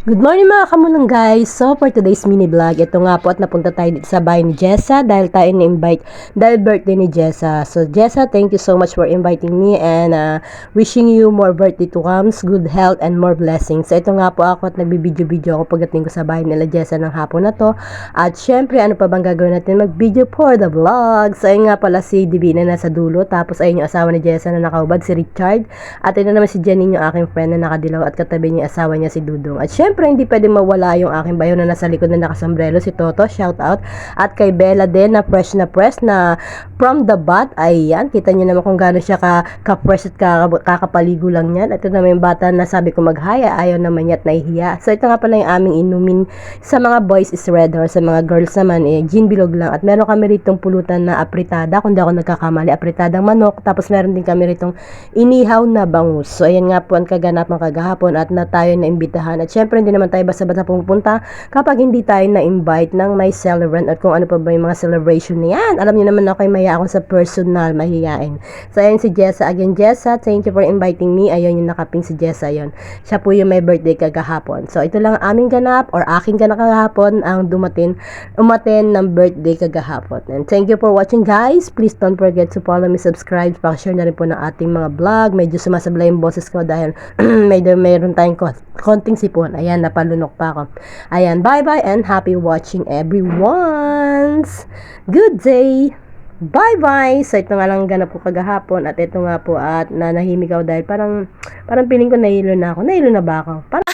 Good morning mga kamulong guys! So for today's mini vlog, ito nga po at napunta tayo dito sa bahay ni Jessa dahil tayo na-invite dahil birthday ni Jessa. So Jessa, thank you so much for inviting me and wishing you more birthday to comes, good health and more blessings. So ito nga po ako at nagbibideo-video ako pagdating ko sa bahay nila Jessa ng hapon na to. At syempre ano pa bang gagawin natin? Mag-video for the vlog. So ayun nga pala si Divina na nasa dulo, tapos ayun yung asawa ni Jessa na nakaubad, si Richard. At ayun naman si Janine, yung aking friend na nakadilaw at katabi niya asawa niya si Dudong. At syempre hindi pwede mawala yung aking bayo na nasa likod na nakasombrero, si Toto, shout out. At kay Bella din na fresh na from the bath. Ayan, kita niyo naman kung gaano siya ka-fresh at kakapaligo lang yan. Ito naman yung bata na sabi ko maghaya, ayaw naman niya at nahihiya. So ito nga pala yung aming inumin. Sa mga boys is red horse, sa mga girls naman gin bilog lang. At meron kami ritong pulutan na apritada, kung di ako nagkakamali, apritadang manok. Tapos meron din kami ritong inihaw na bangus. So ayan nga po ang kaganapan kagahapon at na tayo na imbitahan. At syempre hindi naman tayo basta-basta pupunta kapag hindi tayo na-invite ng may celebrant at kung ano pa ba yung mga celebration na yan. Alam niyo naman ako ay maya ako sa personal, mahihain. So ayan si Jessa. Again Jessa, thank you for inviting me. Ayun yung nakaping si Jessa yon. Siya po yung may birthday kagahapon. So ito lang ang aming ganap or aking ganap kagahapon ang umaten ng birthday kagahapon. And thank you for watching guys. Please don't forget to follow me, subscribe, pa-share na rin po ng ating mga vlog. Medyo sumasablay yung boses ko dahil mayroon tayong konting sipon. Ayan, napalunok pa ako. Ayan, bye-bye and happy watching everyone! Good day! Bye-bye! So, ito nga lang ganap ko kagahapon at ito nga po at nanahimik ako dahil parang feeling ko nahilo na ako. Nahilo na ba ako? Parang